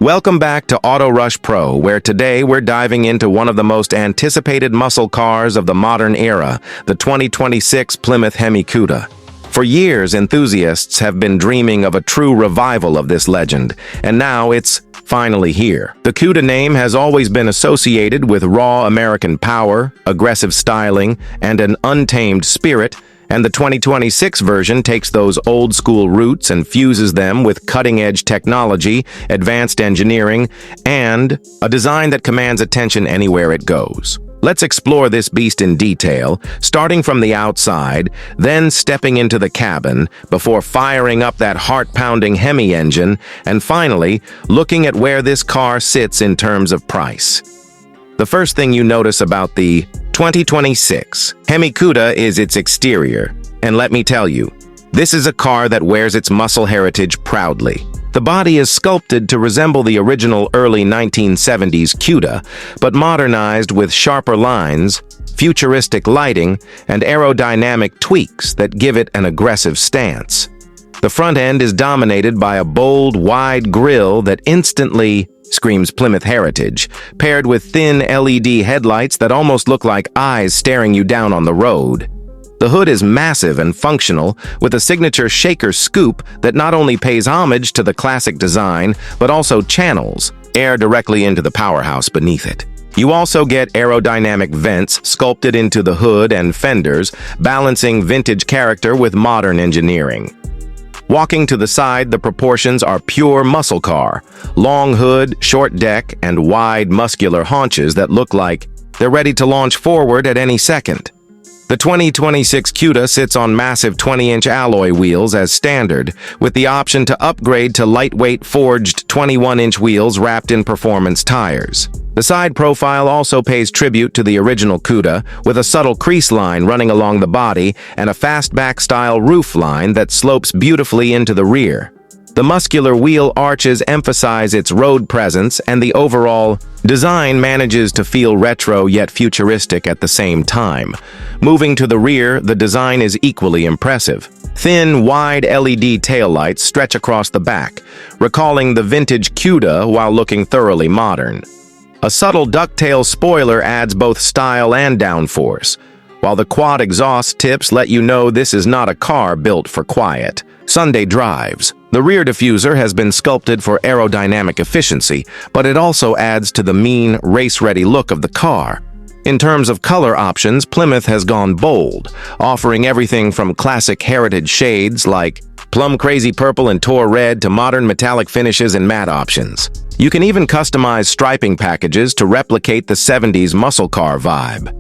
Welcome back to Auto Rush Pro, where today we're diving into one of the most anticipated muscle cars of the modern era, the 2026 Plymouth Hemi Cuda. For years, enthusiasts have been dreaming of a true revival of this legend, and now it's finally here. The Cuda name has always been associated with raw American power, aggressive styling, and an untamed spirit, and the 2026 version takes those old-school roots and fuses them with cutting-edge technology, advanced engineering, and a design that commands attention anywhere it goes. Let's explore this beast in detail, starting from the outside, then stepping into the cabin, before firing up that heart-pounding Hemi engine, and finally, looking at where this car sits in terms of price. The first thing you notice about the 2026 Hemi Cuda is its exterior, and let me tell you, this is a car that wears its muscle heritage proudly. The body is sculpted to resemble the original early 1970s Cuda, but modernized with sharper lines, futuristic lighting, and aerodynamic tweaks that give it an aggressive stance. The front end is dominated by a bold, wide grille that instantly screams Plymouth heritage, paired with thin LED headlights that almost look like eyes staring you down on the road. The hood is massive and functional, with a signature shaker scoop that not only pays homage to the classic design, but also channels air directly into the powerhouse beneath it. You also get aerodynamic vents sculpted into the hood and fenders, balancing vintage character with modern engineering. Walking to the side, the proportions are pure muscle car. Long hood, short deck, and wide, muscular haunches that look like they're ready to launch forward at any second. The 2026 Cuda sits on massive 20-inch alloy wheels as standard, with the option to upgrade to lightweight forged 21-inch wheels wrapped in performance tires. The side profile also pays tribute to the original Cuda, with a subtle crease line running along the body and a fastback-style roof line that slopes beautifully into the rear. The muscular wheel arches emphasize its road presence, and the overall design manages to feel retro yet futuristic at the same time. Moving to the rear, the design is equally impressive. Thin, wide LED taillights stretch across the back, recalling the vintage Cuda while looking thoroughly modern. A subtle ducktail spoiler adds both style and downforce, while the quad exhaust tips let you know this is not a car built for quiet Sunday drives. The rear diffuser has been sculpted for aerodynamic efficiency, but it also adds to the mean, race-ready look of the car. In terms of color options, Plymouth has gone bold, offering everything from classic heritage shades like plum crazy purple and tour red to modern metallic finishes and matte options. You can even customize striping packages to replicate the 70s muscle car vibe.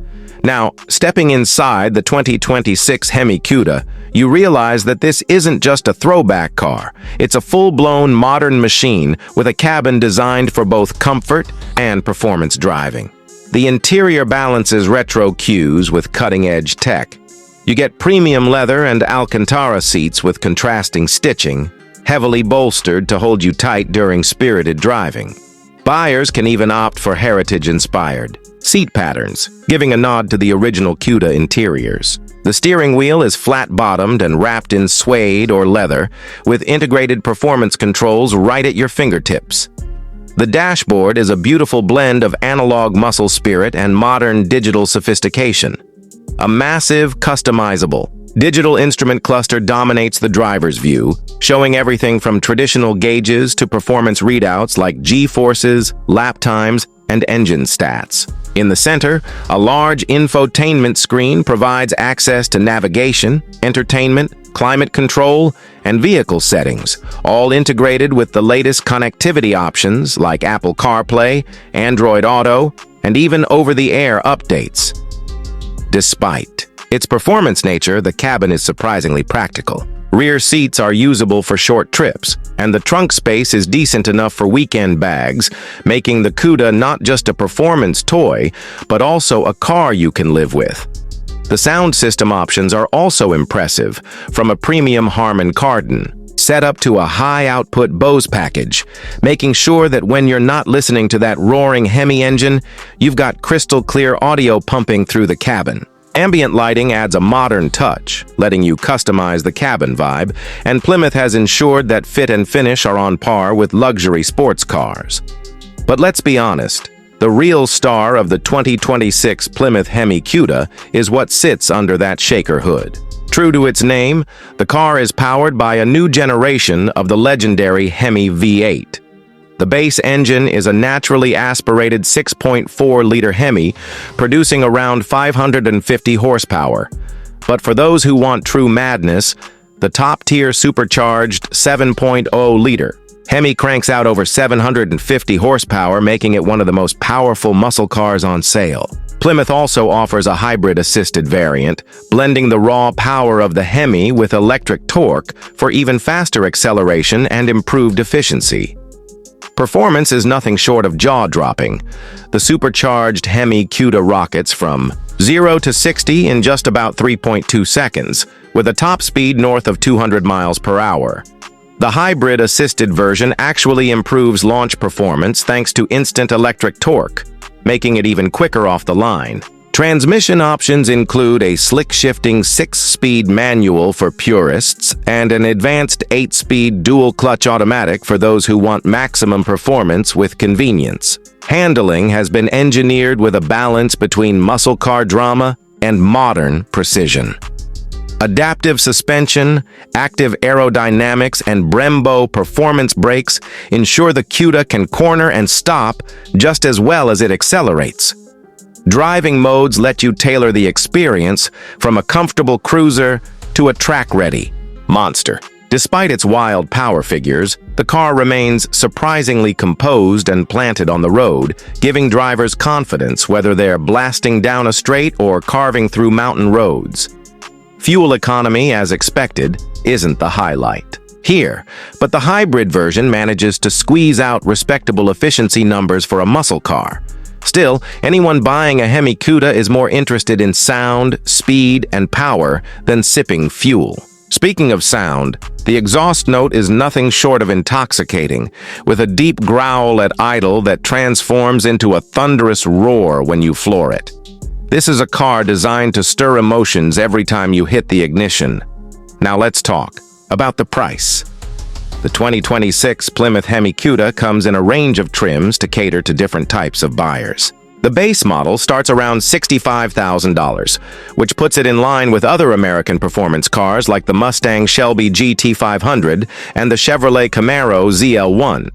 Now, stepping inside the 2026 Hemi Cuda, you realize that this isn't just a throwback car. It's a full-blown modern machine with a cabin designed for both comfort and performance driving. The interior balances retro cues with cutting-edge tech. You get premium leather and Alcantara seats with contrasting stitching, heavily bolstered to hold you tight during spirited driving. Buyers can even opt for heritage-inspired seat patterns, giving a nod to the original Cuda interiors. The steering wheel is flat-bottomed and wrapped in suede or leather, with integrated performance controls right at your fingertips. The dashboard is a beautiful blend of analog muscle spirit and modern digital sophistication. A massive, customizable digital instrument cluster dominates the driver's view, showing everything from traditional gauges to performance readouts like G-forces, lap times, and engine stats. In the center, a large infotainment screen provides access to navigation, entertainment, climate control, and vehicle settings, all integrated with the latest connectivity options like Apple CarPlay, Android Auto, and even over-the-air updates. Despite its performance nature, the cabin is surprisingly practical. Rear seats are usable for short trips, and the trunk space is decent enough for weekend bags, making the Cuda not just a performance toy, but also a car you can live with. The sound system options are also impressive, from a premium Harman Kardon, set up to a high-output Bose package, making sure that when you're not listening to that roaring Hemi engine, you've got crystal-clear audio pumping through the cabin. Ambient lighting adds a modern touch, letting you customize the cabin vibe, and Plymouth has ensured that fit and finish are on par with luxury sports cars. But let's be honest, the real star of the 2026 Plymouth Hemi Cuda is what sits under that shaker hood. True to its name, the car is powered by a new generation of the legendary Hemi V8. The base engine is a naturally aspirated 6.4-liter Hemi, producing around 550 horsepower. But for those who want true madness, the top-tier supercharged 7.0-liter Hemi cranks out over 750 horsepower, making it one of the most powerful muscle cars on sale. Plymouth also offers a hybrid-assisted variant, blending the raw power of the Hemi with electric torque for even faster acceleration and improved efficiency. Performance is nothing short of jaw-dropping. The supercharged Hemi Cuda rockets from 0 to 60 in just about 3.2 seconds, with a top speed north of 200 miles per hour. The hybrid-assisted version actually improves launch performance thanks to instant electric torque, making it even quicker off the line. Transmission options include a slick-shifting 6-speed manual for purists and an advanced 8-speed dual-clutch automatic for those who want maximum performance with convenience. Handling has been engineered with a balance between muscle car drama and modern precision. Adaptive suspension, active aerodynamics, and Brembo performance brakes ensure the Cuda can corner and stop just as well as it accelerates. Driving modes let you tailor the experience from a comfortable cruiser to a track-ready monster. Despite its wild power figures, the car remains surprisingly composed and planted on the road, giving drivers confidence whether they're blasting down a straight or carving through mountain roads. Fuel economy, as expected, isn't the highlight here, but the hybrid version manages to squeeze out respectable efficiency numbers for a muscle car. Still, anyone buying a Hemi Cuda is more interested in sound, speed, and power than sipping fuel. Speaking of sound, the exhaust note is nothing short of intoxicating, with a deep growl at idle that transforms into a thunderous roar when you floor it. This is a car designed to stir emotions every time you hit the ignition. Now let's talk about the price. The 2026 Plymouth Hemi Cuda comes in a range of trims to cater to different types of buyers. The base model starts around $65,000, which puts it in line with other American performance cars like the Mustang Shelby GT500 and the Chevrolet Camaro ZL1.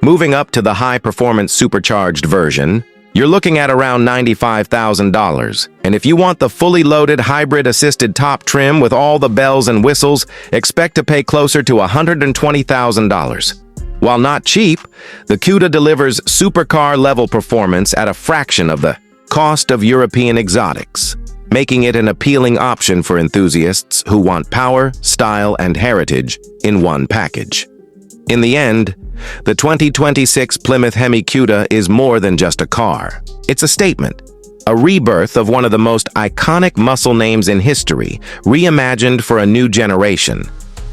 Moving up to the high-performance supercharged version, you're looking at around $95,000, and if you want the fully loaded hybrid-assisted top trim with all the bells and whistles, expect to pay closer to $120,000. While not cheap, the Cuda delivers supercar-level performance at a fraction of the cost of European exotics, making it an appealing option for enthusiasts who want power, style, and heritage in one package. In the end, the 2026 Plymouth Hemi Cuda is more than just a car. It's a statement, a rebirth of one of the most iconic muscle names in history, reimagined for a new generation.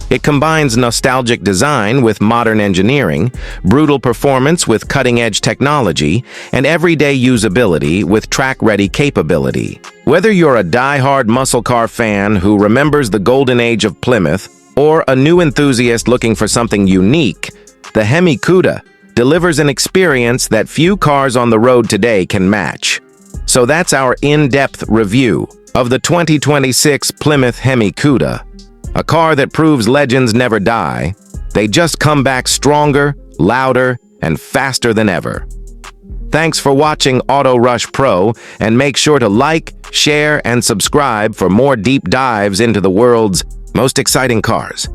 It combines nostalgic design with modern engineering, brutal performance with cutting-edge technology, and everyday usability with track-ready capability. Whether you're a die-hard muscle car fan who remembers the golden age of Plymouth, or a new enthusiast looking for something unique, the Hemi Cuda delivers an experience that few cars on the road today can match. So that's our in-depth review of the 2026 Plymouth Hemi Cuda, a car that proves legends never die. They just come back stronger, louder, and faster than ever. Thanks for watching Auto Rush Pro, and make sure to like, share, and subscribe for more deep dives into the world's most exciting cars.